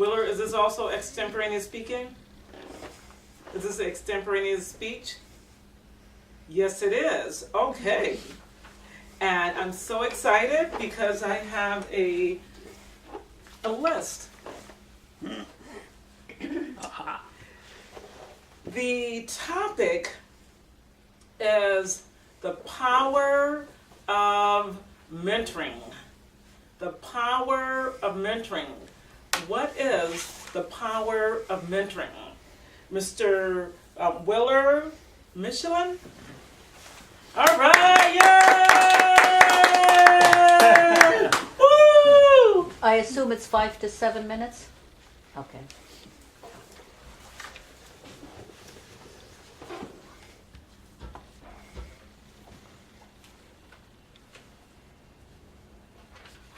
Willard, is this also extemporaneous speaking? Is this extemporaneous speech? Yes, it is. Okay. And I'm so excited because I have a list. The topic is the power of mentoring. The power of mentoring. What is the power of mentoring? Mr. Willard Michlin? All right, yay! Woo! I assume it's 5 to 7 minutes? Okay.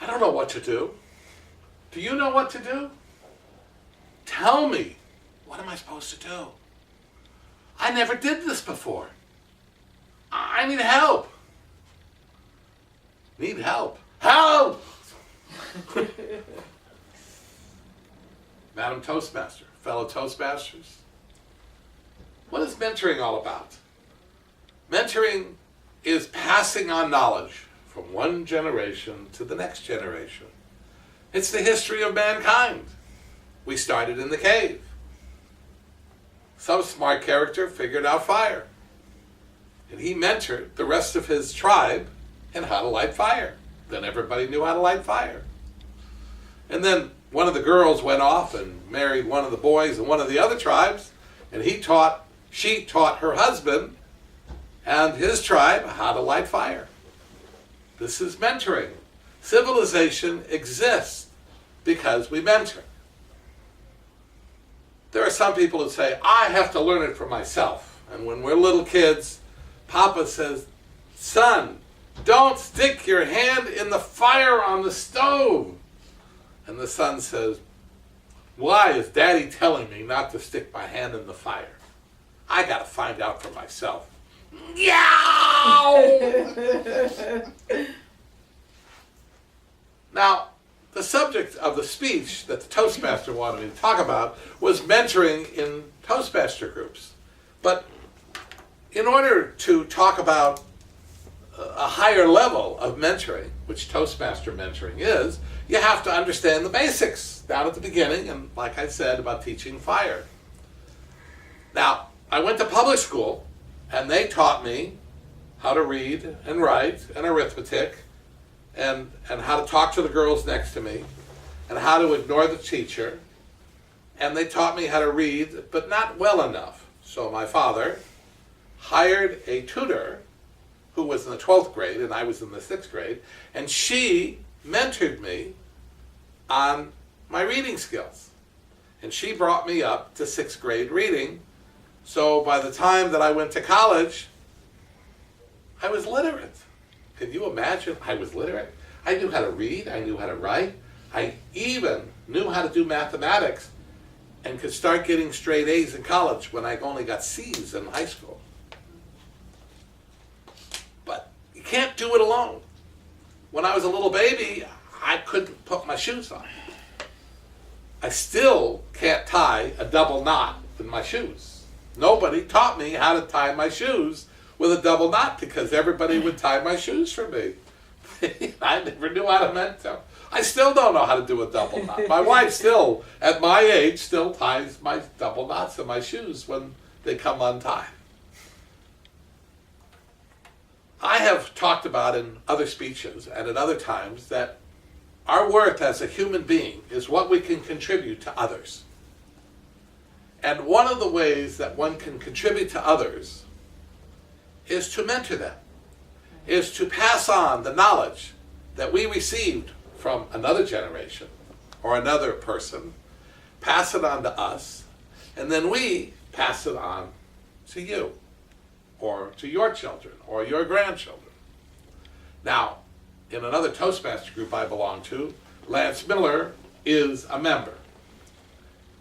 I don't know what to do. Do you know what to do? Tell me. What am I supposed to do? I never did this before. I need help. Need help. Help! Madam Toastmaster, fellow Toastmasters, what is mentoring all about? Mentoring is passing on knowledge from one generation to the next generation. It's the history of mankind. We started in the cave. Some smart character figured out fire. And he mentored the rest of his tribe in how to light fire. Then everybody knew how to light fire. And then one of the girls went off and married one of the boys in one of the other tribes, and she taught her husband and his tribe how to light fire. This is mentoring. Civilization exists because we mentor. There are some people who say, I have to learn it for myself. And when we're little kids, Papa says, son, don't stick your hand in the fire on the stove. And the son says, why is Daddy telling me not to stick my hand in the fire? I got to find out for myself. Yow! Now, the subject of the speech that the Toastmaster wanted me to talk about was mentoring in Toastmaster groups. But in order to talk about a higher level of mentoring, which Toastmaster mentoring is, you have to understand the basics down at the beginning, and like I said, about teaching fire. Now, I went to public school, and they taught me how to read and write and arithmetic, and how to talk to the girls next to me, and how to ignore the teacher. And they taught me how to read, but not well enough. So my father hired a tutor who was in the 12th grade, and I was in the 6th grade, and she mentored me on my reading skills. And she brought me up to 6th grade reading. So by the time that I went to college, I was literate. Can you imagine? I was literate. I knew how to read. I knew how to write. I even knew how to do mathematics and could start getting straight A's in college when I only got C's in high school. But you can't do it alone. When I was a little baby, I couldn't put my shoes on. I still can't tie a double knot in my shoes. Nobody taught me how to tie my shoes with a double knot because everybody would tie my shoes for me. I never knew how to mentor. I still don't know how to do a double knot. My wife still, at my age, still ties my double knots in my shoes when they come untied. I have talked about in other speeches and at other times that our worth as a human being is what we can contribute to others. And one of the ways that one can contribute to others is to mentor them, is to pass on the knowledge that we received from another generation or another person, pass it on to us, and then we pass it on to you or to your children or your grandchildren. Now, in another Toastmaster group I belong to, Lance Miller is a member.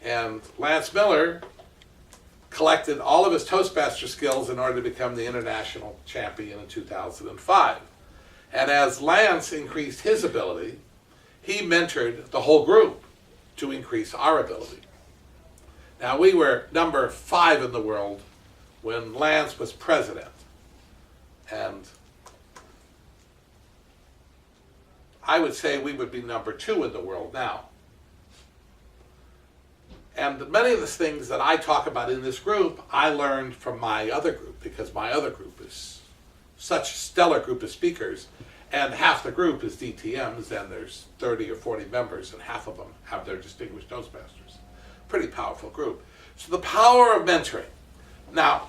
And Lance Miller collected all of his Toastmaster skills in order to become the international champion in 2005. And as Lance increased his ability, he mentored the whole group. to increase our ability. Now, we were number 5 in the world when Lance was president. And I would say we would be number 2 in the world now. And many of the things that I talk about in this group, I learned from my other group, because my other group is such a stellar group of speakers, and half the group is DTMs, and there's 30 or 40 members, and half of them have their distinguished Toastmasters. Pretty powerful group. So the power of mentoring. Now,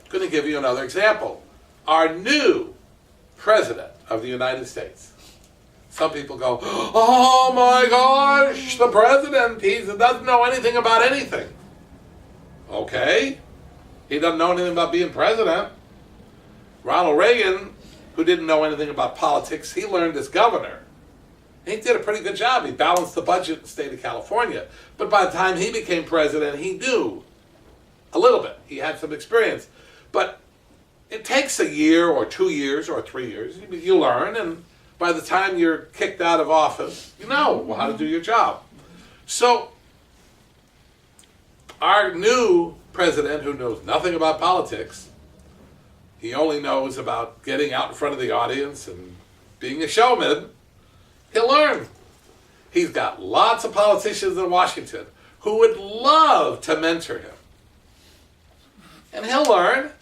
I'm going to give you another example. Our new president of the United States. Some people go, oh my gosh, the president, he doesn't know anything about anything. Okay, he doesn't know anything about being president. Ronald Reagan, who didn't know anything about politics, he learned as governor. He did a pretty good job. He balanced the budget in the state of California. But by the time he became president, he knew a little bit. He had some experience. But it takes a year or 2 years or 3 years. You learn, and by the time you're kicked out of office, you know how to do your job. So our new president, who knows nothing about politics, he only knows about getting out in front of the audience and being a showman, he'll learn. He's got lots of politicians in Washington who would love to mentor him. And he'll learn,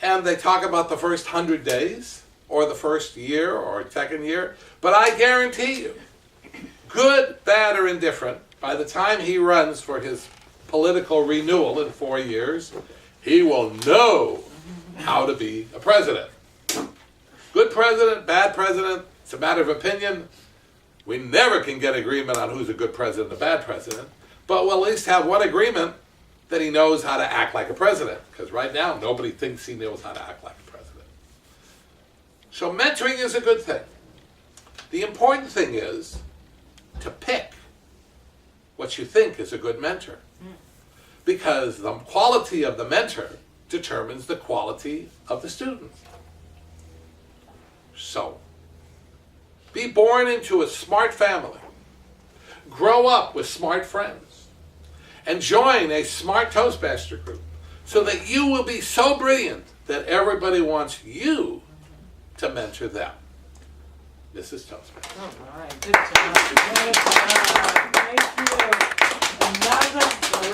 and they talk about the first 100 days, or the first year, or second year, but I guarantee you, good, bad, or indifferent, by the time he runs for his political renewal in 4 years, he will know how to be a president. Good president, bad president, it's a matter of opinion. We never can get agreement on who's a good president and a bad president, but we'll at least have one agreement that he knows how to act like a president, because right now nobody thinks he knows how to act like a president. So mentoring is a good thing. The important thing is to pick what you think is a good mentor, because the quality of the mentor determines the quality of the student. So, be born into a smart family, grow up with smart friends, and join a smart Toastmaster group so that you will be so brilliant that everybody wants you to mentor them. This is Toastmaster. All right, good job. Good job. Thank you. Another great